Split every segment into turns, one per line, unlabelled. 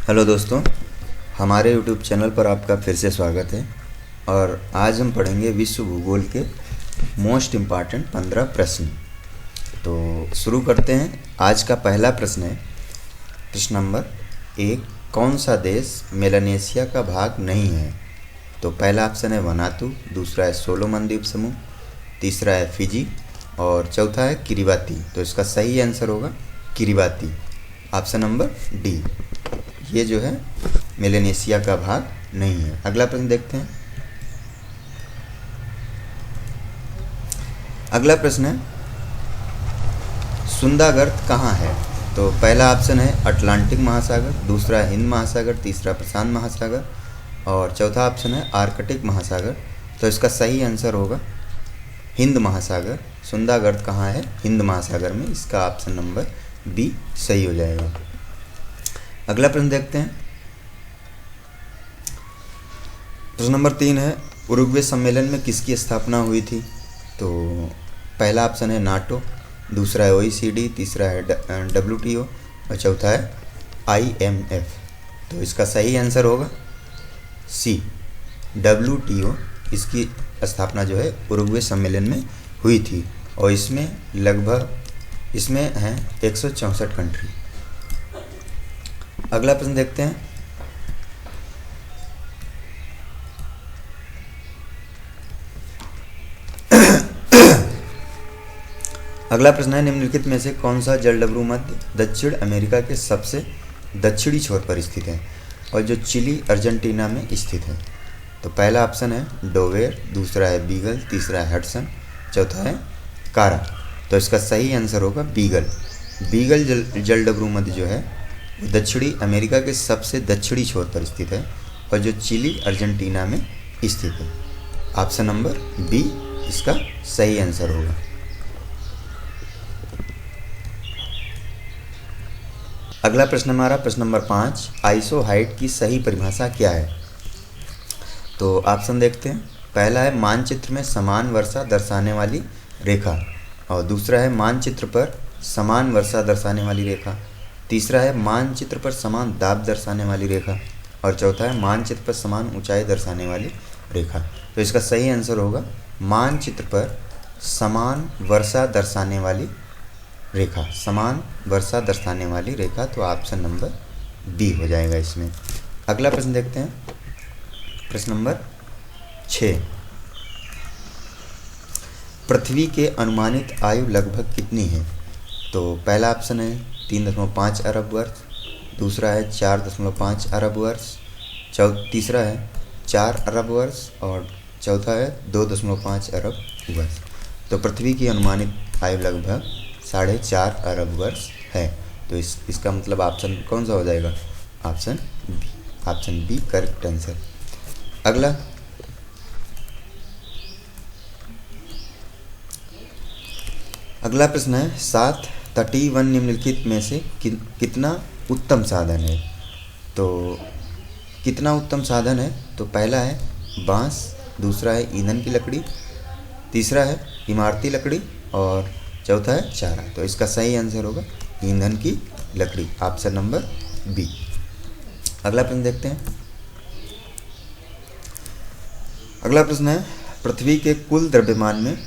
Hello दोस्तों, हमारे YouTube channel पर आपका फिर से स्वागत है। और आज हम पढ़ेंगे विश्व भूगोल के मोस्ट इम्पॉर्टेंट 15 प्रश्न। तो शुरू करते हैं। आज का पहला प्रश्न है, प्रश्न नंबर 1, कौन सा देश मेलानेशिया का भाग नहीं है? तो पहला ऑप्शन है वनातु, दूसरा है सोलोमन द्वीप समूह, तीसरा है फिजी और चौथा है किरिबाती। तो इसका सही आंसर होगा किरिबाती, ऑप्शन नंबर डी। ये जो है मेलानेशिया का भाग नहीं है। अगला प्रश्न देखते हैं। अगला प्रश्न है, सुंदागर्त कहाँ है? तो पहला ऑप्शन है अटलांटिक महासागर, दूसरा है हिंद महासागर, तीसरा प्रशांत महासागर और चौथा ऑप्शन है आर्कटिक महासागर। तो इसका सही आंसर होगा हिंद महासागर। सुंदागर्त कहाँ है? हिंद महासागर में। इसका ऑप्शन नंबर बी सही हो जाएगा। अगला प्रश्न देखते हैं। प्रश्न नंबर 3 है, उरुग्वे सम्मेलन में किसकी स्थापना हुई थी? तो पहला ऑप्शन है नाटो, दूसरा है OECD, तीसरा है WTO और चौथा है IMF। तो इसका सही आंसर होगा सी, WTO। इसकी स्थापना जो है उरुग्वे सम्मेलन में हुई थी और इसमें हैं 164 कंट्री। अगला प्रश्न देखते हैं। अगला प्रश्न है, निम्नलिखित में से कौन सा जलडमरू मध्य दक्षिण अमेरिका के सबसे दक्षिणी छोर पर स्थित है और जो चिली अर्जेंटीना में स्थित है? तो पहला ऑप्शन है डोवेर, दूसरा है बीगल, तीसरा है हडसन, चौथा है कारा। तो इसका सही आंसर होगा बीगल। बीगल जलडमरू मध्य जो है दक्षिणी अमेरिका के सबसे दक्षिणी छोर पर स्थित है और जो चिली अर्जेंटीना में स्थित है। ऑप्शन नंबर बी इसका सही आंसर होगा। अगला प्रश्न हमारा प्रश्न नंबर 5, आइसो हाइट की सही परिभाषा क्या है? तो ऑप्शन देखते हैं। पहला है मानचित्र में समान वर्षा दर्शाने वाली रेखा और दूसरा है मानचित्र पर समान वर्षा दर्शाने वाली रेखा, तीसरा है मानचित्र पर समान दाब दर्शाने वाली रेखा और चौथा है मानचित्र पर समान ऊंचाई दर्शाने वाली रेखा। तो इसका सही आंसर होगा मानचित्र पर समान वर्षा दर्शाने वाली रेखा, समान वर्षा दर्शाने वाली रेखा। तो ऑप्शन नंबर बी हो जाएगा इसमें। अगला प्रश्न देखते हैं। प्रश्न नंबर 6, पृथ्वी के अनुमानित आयु लगभग कितनी है? तो पहला ऑप्शन है 3.5 अरब वर्ष, दूसरा है 4.5 अरब वर्ष, तीसरा है 4 अरब वर्ष और चौथा है 2.5 अरब वर्ष। तो पृथ्वी की अनुमानित आयु लगभग 4.5 अरब वर्ष है। तो इसका मतलब ऑप्शन कौन सा हो जाएगा? Option B. Option B correct answer. अगला प्रश्न है, 7 तटीय वन निम्नलिखित में से कितना उत्तम साधन है? तो कितना उत्तम साधन है? तो पहला है बांस, दूसरा है ईंधन की लकड़ी, तीसरा है इमारती लकड़ी और चौथा है चारा। तो इसका सही आंसर होगा ईंधन की लकड़ी, ऑप्शन नंबर बी। अगला प्रश्न देखते हैं। अगला प्रश्न है, पृथ्वी के कुल द्रव्यमान में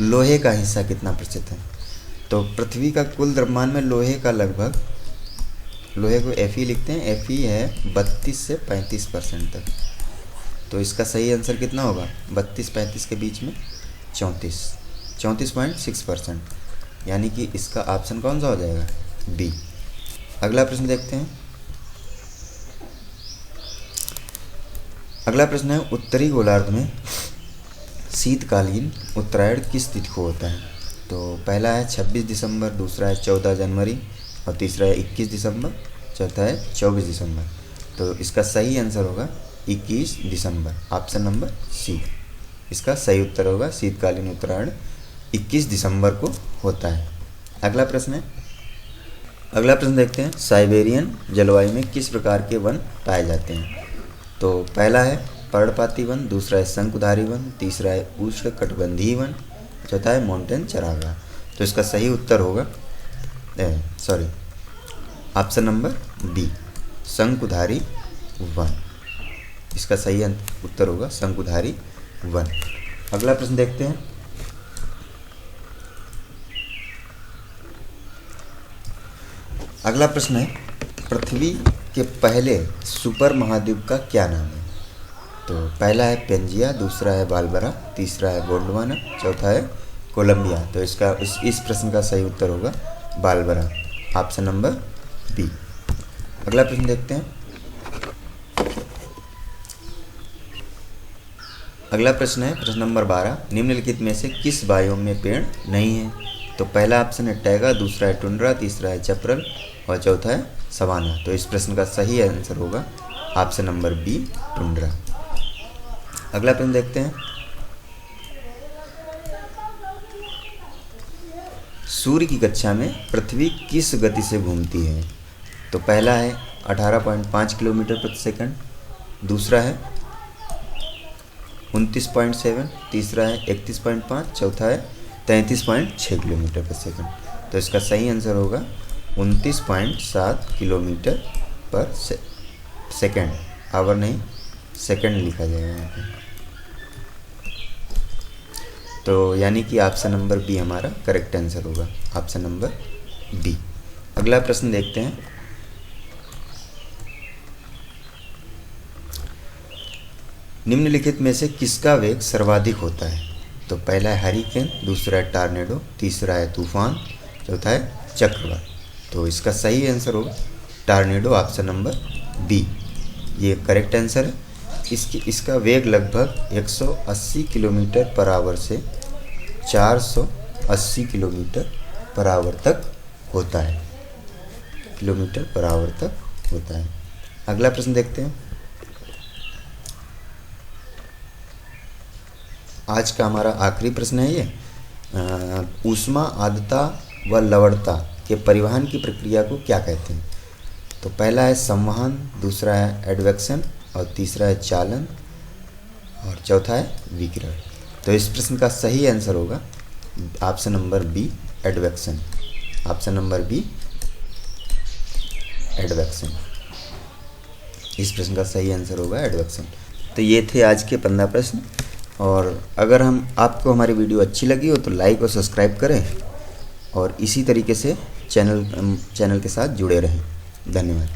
लोहे का हिस्सा कितना प्रतिशत है? तो पृथ्वी का कुल द्रव्यमान में लोहे का लगभग, लोहे को Fe लिखते हैं, Fe है 32 से 35% तक। तो इसका सही आंसर कितना होगा? 32-35 के बीच में 34.6%, यानी कि इसका ऑप्शन कौन सा हो जाएगा? बी। अगला प्रश्न देखते हैं। अगला प्रश्न है, उत्तरी गोलार्ध में शीतकालीन उत्तरायण किस तिथि को होता है? तो पहला है 26 दिसंबर, दूसरा है 14 जनवरी और तीसरा है 21 दिसंबर, चौथा है 24 दिसंबर। तो इसका सही आंसर होगा 21 दिसंबर, ऑप्शन नंबर सी। इसका सही उत्तर होगा शीतकालीन उत्तरायण 21 दिसंबर को होता है। अगला प्रश्न देखते हैं, साइबेरियन जलवायु में किस प्रकार के वन पाए जाते हैं? तो पहला है पर्णपाती वन, दूसरा है शंकुधारी वन, तीसरा है उष्णकटिबंधीय वन, चौथा है माउंटेन चरागाह। तो इसका सही उत्तर होगा ऑप्शन नंबर बी, शंकुधारी वन। इसका सही उत्तर होगा शंकुधारी वन। अगला प्रश्न देखते हैं। अगला प्रश्न है, पृथ्वी के पहले सुपर महाद्वीप का क्या नाम है? तो पहला है पेंजिया, दूसरा है बालबरा, तीसरा है गोंडवाना, चौथा है कोलंबिया। तो इसका इस प्रश्न का सही उत्तर होगा बालबरा, ऑप्शन नंबर बी। अगला प्रश्न देखते हैं। अगला प्रश्न है प्रश्न नंबर 12, निम्नलिखित में से किस बायोम में पेड़ नहीं है? तो पहला ऑप्शन है टैगा, दूसरा है टुंड्रा, तीसरा है चैपरल और चौथा है सवाना। तो इस प्रश्न का सही आंसर होगा ऑप्शन नंबर बी, टुंड्रा। अगला प्रश्न देखते हैं। सूर्य की कक्षा में पृथ्वी किस गति से घूमती है? तो पहला है 18.5 किलोमीटर प्रति सेकंड, दूसरा है 29.7, तीसरा है 31.5, चौथा है 33.6 किलोमीटर प्रति सेकंड। तो इसका सही आंसर होगा 29.7 किलोमीटर पर सेकंड। आवर नहीं, सेकंड लिखा जाएगा यहाँ पे। तो यानी कि ऑप्शन नंबर बी हमारा करेक्ट आंसर होगा, ऑप्शन नंबर बी। अगला प्रश्न देखते हैं। निम्नलिखित में से किसका वेग सर्वाधिक होता है? तो पहला है हरिकेन, दूसरा है टॉर्नेडो, तीसरा है तूफान, चौथा है चक्रवात। तो इसका सही आंसर होगा टॉर्नेडो, ऑप्शन नंबर बी, ये करेक्ट आंसर है। इसका वेग लगभग 180 किलोमीटर पर आवर से 480 किलोमीटर पर आवर तक होता है, किलोमीटर पर आवर तक होता है। अगला प्रश्न देखते हैं। आज का हमारा आखिरी प्रश्न है ये, ऊष्मा, आर्द्रता व लवणता के परिवहन की प्रक्रिया को क्या कहते हैं? तो पहला है संवहन, दूसरा है एडवेक्शन और तीसरा है चालन और चौथा है विकिरण। तो इस प्रश्न का सही आंसर होगा option number B, advection, option number B, advection. इस प्रश्न का सही आंसर होगा एडवेक्शन। तो ये थे आज के 15 प्रश्न। और अगर आपको हमारी वीडियो अच्छी लगी हो तो लाइक और सब्सक्राइब करें और इसी तरीके से चैनल के साथ जुड़े रहें। धन्यवाद।